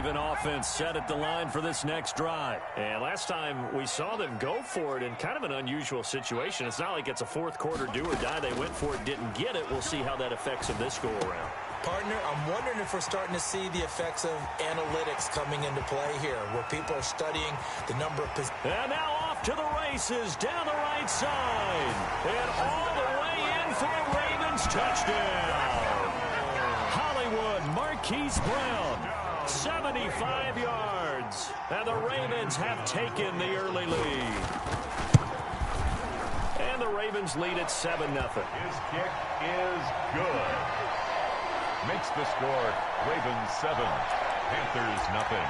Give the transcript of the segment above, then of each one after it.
even offense set at the line for this next drive. And last time we saw them go for it in kind of an unusual situation. It's not like it's a fourth quarter do or die. They went for it, didn't get it. We'll see how that affects them this go-around. Partner, I'm wondering if we're starting to see the effects of analytics coming into play here, where people are studying the number of positions. And now off to the races down the right side. And all the way in for a Ravens touchdown. Hollywood Marquise Brown, 75 yards. And the Ravens have taken the early lead. And the Ravens lead at 7-0. His kick is good. Makes the score Ravens 7, Panthers nothing.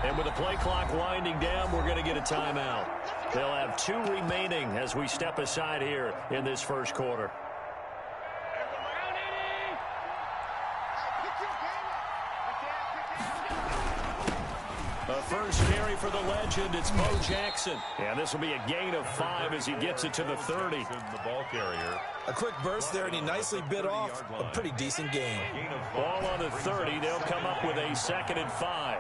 And with the play clock winding down, we're going to get a timeout. They'll have 2 remaining as we step aside here in this first quarter. The first carry for the legend, it's Bo Jackson. And this will be a gain of 5 as he gets it to the 30. The ball carrier. A quick burst there, and he nicely bit off a pretty decent gain. Ball on the 30. They'll come up with a 2nd and 5.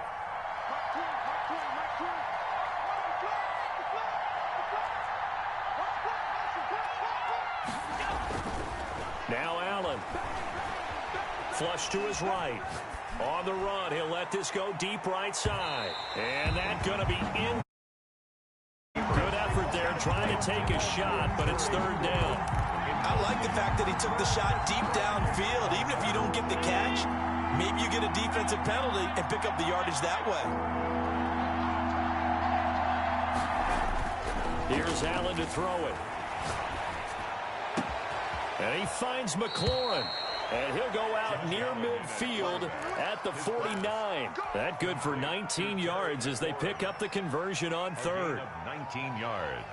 Now Allen. Flush to his right. On the run, he'll let this go deep right side. And that's going to be in. Good effort there, trying to take a shot, but it's 3rd down. I like the fact that he took the shot deep downfield. Even if you don't get the catch, maybe you get a defensive penalty and pick up the yardage that way. Here's Allen to throw it. And he finds McLaurin. And he'll go out near midfield at the 49. That good for 19 yards as they pick up the conversion on 3rd. 19 yards.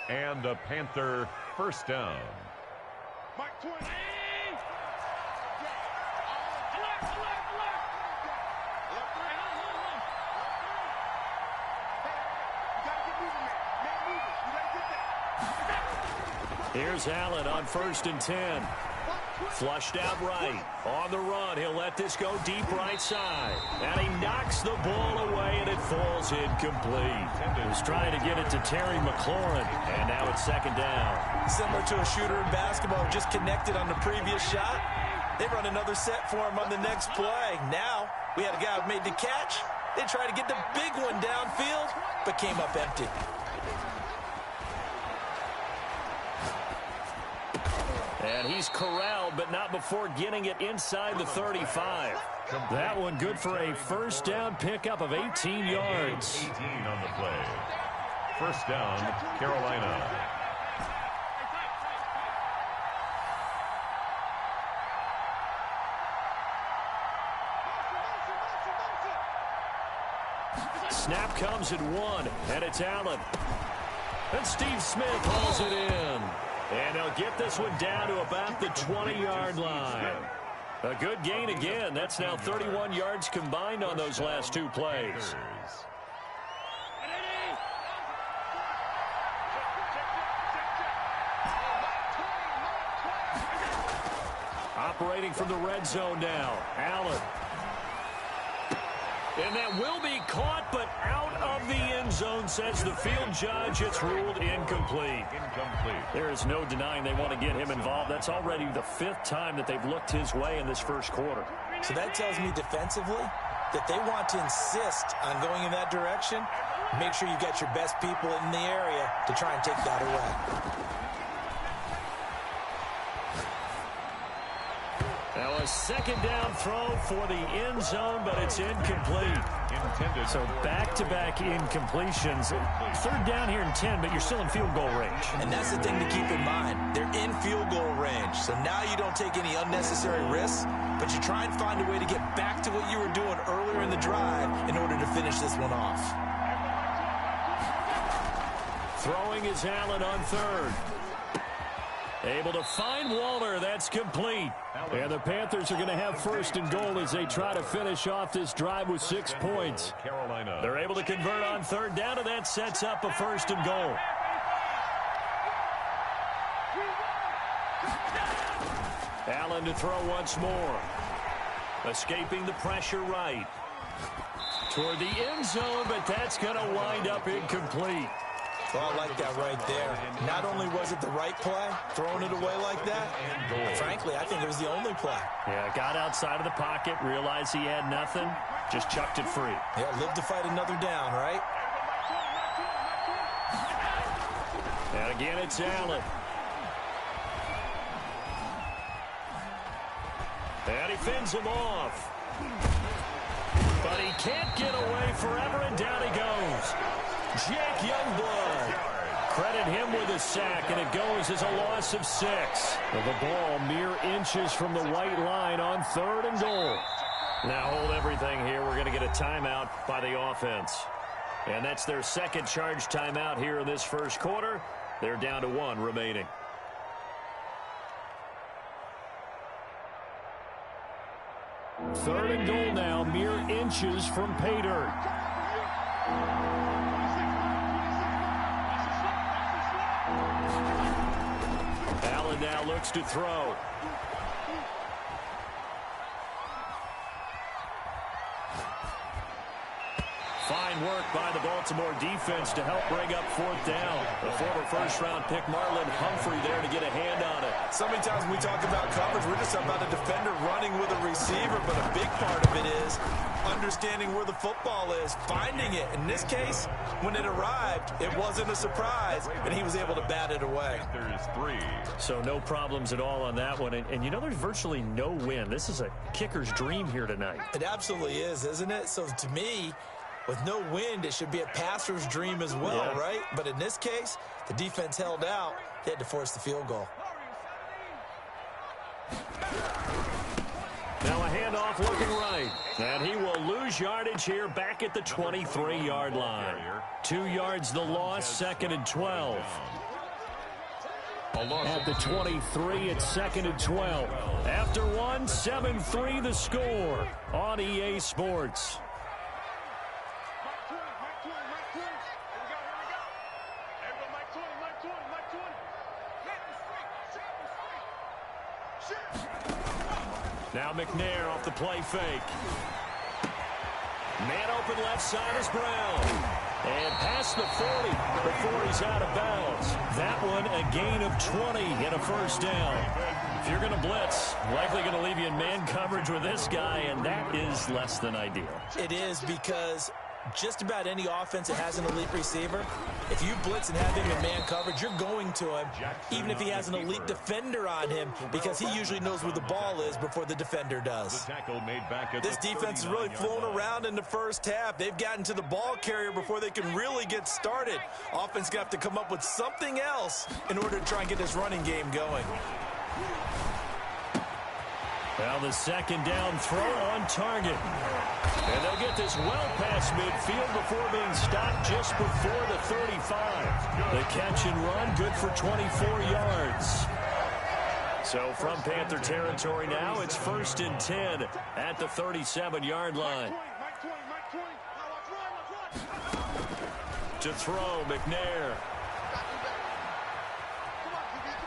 And a Panther first down. Here's Allen on 1st and 10. Flushed out right. On the run, he'll let this go deep right side. And he knocks the ball away, and it falls incomplete. He was trying to get it to Terry McLaurin, and now it's 2nd down. Similar to a shooter in basketball, just connected on the previous shot. They run another set for him on the next play. Now, we had a guy who made the catch. They tried to get the big one downfield, but came up empty. And he's corralled, but not before getting it inside the 35. That one good for a first down pickup of 18 yards. 18 on the play. First down, Carolina. Snap comes at 1, and it's Allen. And Steve Smith hauls it in. And they'll get this one down to about the 20-yard line. A good gain again. That's now 31 yards combined on those last 2 plays. Operating from the red zone now. Allen. And that will be caught, but out of the end zone, says the field judge. It's ruled incomplete. There is no denying they want to get him involved. That's already the 5th time that they've looked his way in this first quarter. So that tells me defensively that they want to insist on going in that direction. Make sure you got your best people in the area to try and take that away. Now a 2nd down throw for the end zone, but it's incomplete. So back-to-back incompletions. 3rd down here and 10, but you're still in field goal range. And that's the thing to keep in mind. They're in field goal range. So now you don't take any unnecessary risks, but you try and find a way to get back to what you were doing earlier in the drive in order to finish this one off. Throwing is Allen on 3rd. Able to find Waller. That's complete. And the Panthers are going to have first and goal as they try to finish off this drive with 6 points. Carolina. They're able to convert on third down, and that sets up a first and goal. Allen to throw once more. Escaping the pressure right. Toward the end zone, but that's going to wind up incomplete. Well, I like that right there. Not only was it the right play, throwing it away like that, frankly, I think it was the only play. Yeah, got outside of the pocket, realized he had nothing, just chucked it free. Yeah, live to fight another down, right? And again, it's Allen. And he fends him off. But he can't get away forever, and down he goes. Jake Youngblood. Credit him with a sack, and it goes as a loss of 6. Well, the ball mere inches from the white line on third and goal. Now hold everything here. We're going to get a timeout by the offense. And that's their second charge timeout here in this first quarter. They're down to 1 remaining. Third and goal now, mere inches from pay dirt. Allen now looks to throw. Fine work by the Baltimore defense to help bring up fourth down. The former first-round pick Marlon Humphrey there to get a hand on it. So many times when we talk about coverage, we're just about a defender running with a receiver, but a big part of it is understanding where the football is, finding it. In this case, when it arrived, it wasn't a surprise, and he was able to bat it away. There's 3. So no problems at all on that one. And you know, there's virtually no win. This is a kicker's dream here tonight. It absolutely is, isn't it? So to me, with no wind, it should be a passer's dream as well, right? But in this case, the defense held out. They had to force the field goal. Now a handoff looking right. And he will lose yardage here back at the 23-yard line. 2 yards the loss, second and 12. At the 23, it's second and 12. After 1, 7-3 the score on EA Sports. Now McNair off the play fake. Man open left side is Brown. And past the 40 before he's out of bounds. That one a gain of 20 and a first down. If you're going to blitz, likely going to leave you in man coverage with this guy, and that is less than ideal. It is, because just about any offense that has an elite receiver, if you blitz and have him in man coverage, you're going to him, even if he has an elite defender on him, because he usually knows where the ball is before the defender does. This defense has really flown around in the first half. They've gotten to the ball carrier before they can really get started. Offense going to have to come up with something else in order to try and get this running game going. Well, the second down throw on target. And they'll get this well past midfield before being stopped just before the 35. The catch and run, good for 24 yards. So from Panther territory now, it's first and 10 at the 37-yard line. To throw, McNair.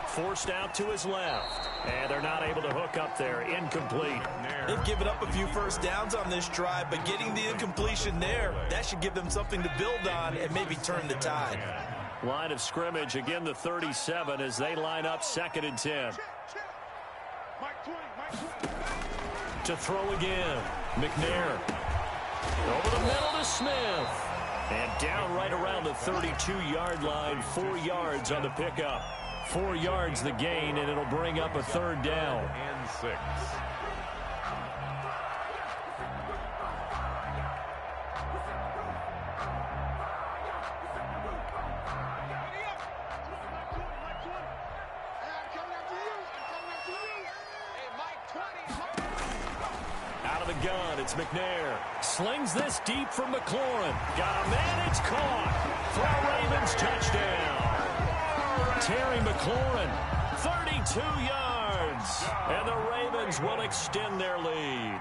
Forced out to his left. And they're not able to hook up there. Incomplete. They've given up a few first downs on this drive, but getting the incompletion there, that should give them something to build on and maybe turn the tide. Line of scrimmage, again the 37 as they line up second and 10. To throw again. McNair. Over the middle to Smith. And down right around the 32-yard line. 4 yards on the pickup. 4 yards the gain, and it'll bring up a third down. And 6. Out of the gun, it's McNair. Slings this deep from McLaurin. Got a man, it's caught. For a Ravens touchdown. Terry McLaurin, 30 2 yards. And the Ravens will extend their lead.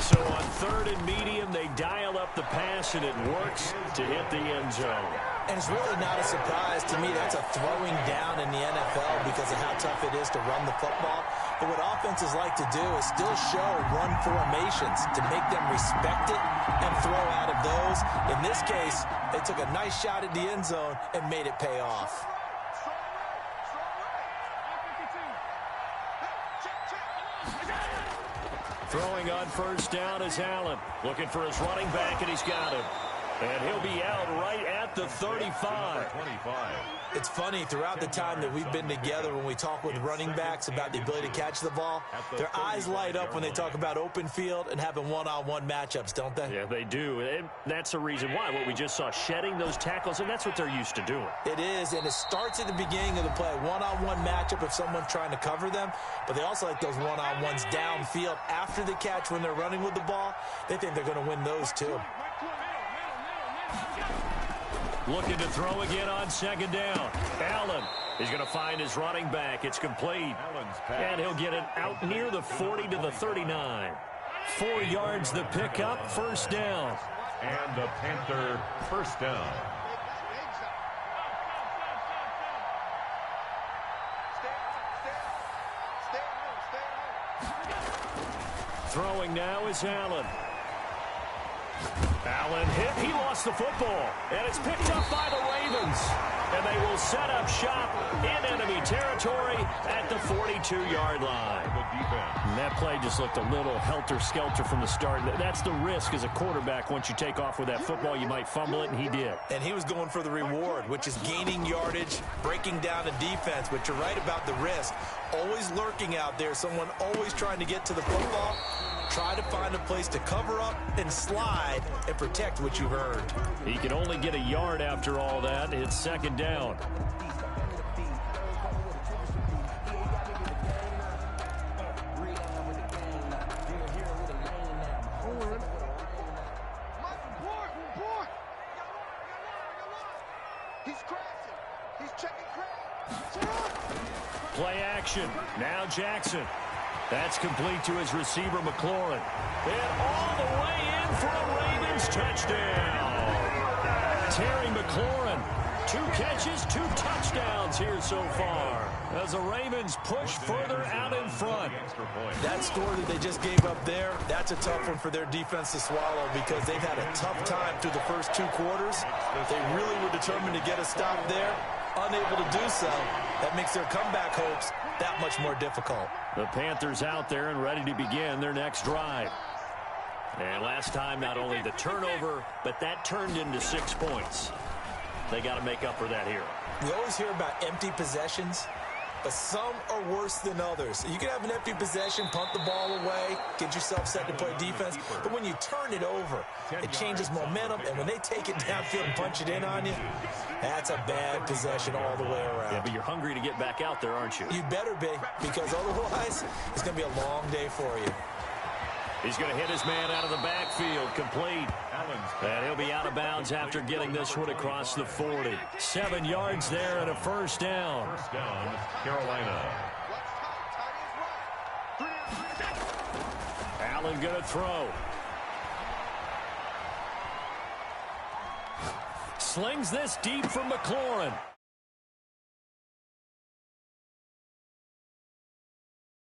So on 3rd and medium, they dial up the pass, and it works to hit the end zone. And it's really not a surprise to me. That's a throwing down in the NFL because of how tough it is to run the football. But what offenses like to do is still show run formations to make them respect it and throw out of those. In this case, they took a nice shot at the end zone and made it pay off. Throwing on 1st down is Allen. Looking for his running back, and he's got him. And he'll be out right at the 35. It's funny, throughout the time that we've been together, when we talk with running backs about the ability to catch the ball, their eyes light up when they talk about open field and having one-on-one matchups, don't they? Yeah, they do. And that's the reason why. What we just saw, shedding those tackles, and that's what they're used to doing. It is, and it starts at the beginning of the play. One-on-one matchup if someone's trying to cover them, but they also like those one-on-ones downfield after the catch when they're running with the ball. They think they're going to win those too. Looking to throw again on 2nd down. Allen is going to find his running back. It's complete. And he'll get it out near the 40 to the 39. 4 yards the pickup, 1st down. And the Panther 1st down. Throwing now is Allen. Allen hit. He lost the football. And it's picked up by the Ravens. And they will set up shop in enemy territory at the 42-yard line. And that play just looked a little helter-skelter from the start. That's the risk as a quarterback. Once you take off with that football, you might fumble it, and he did. And he was going for the reward, which is gaining yardage, breaking down a defense. But you're right about the risk. Always lurking out there. Someone always trying to get to the football. Try to find a place to cover up and slide and protect what you've earned. He can only get a yard after all that. It's 2nd down. Play action. Now Jackson. That's complete to his receiver, McLaurin. And all the way in for a Ravens touchdown. Terry McLaurin, 2 catches, 2 touchdowns here so far, as the Ravens push further out in front. That score that they just gave up there, that's a tough one for their defense to swallow because they've had a tough time through the first 2 quarters. They really were determined to get a stop there. Unable to do so, that makes their comeback hopes that much more difficult. The Panthers out there and ready to begin their next drive. And last time, not only the turnover, but that turned into 6 points. They got to make up for that here. We always hear about empty possessions, but some are worse than others. You can have an empty possession, punt the ball away, get yourself set to play defense, but when you turn it over, it changes momentum, and when they take it downfield and punch it in on you, that's a bad possession all the way around. Yeah, but you're hungry to get back out there, aren't you? You better be, because otherwise, it's going to be a long day for you. He's going to hit his man out of the backfield, complete. And he'll be out of bounds after getting this one across the 40. 7 yards there and a 1st down. 1st down, Carolina. Allen going to throw. Slings this deep from McLaurin.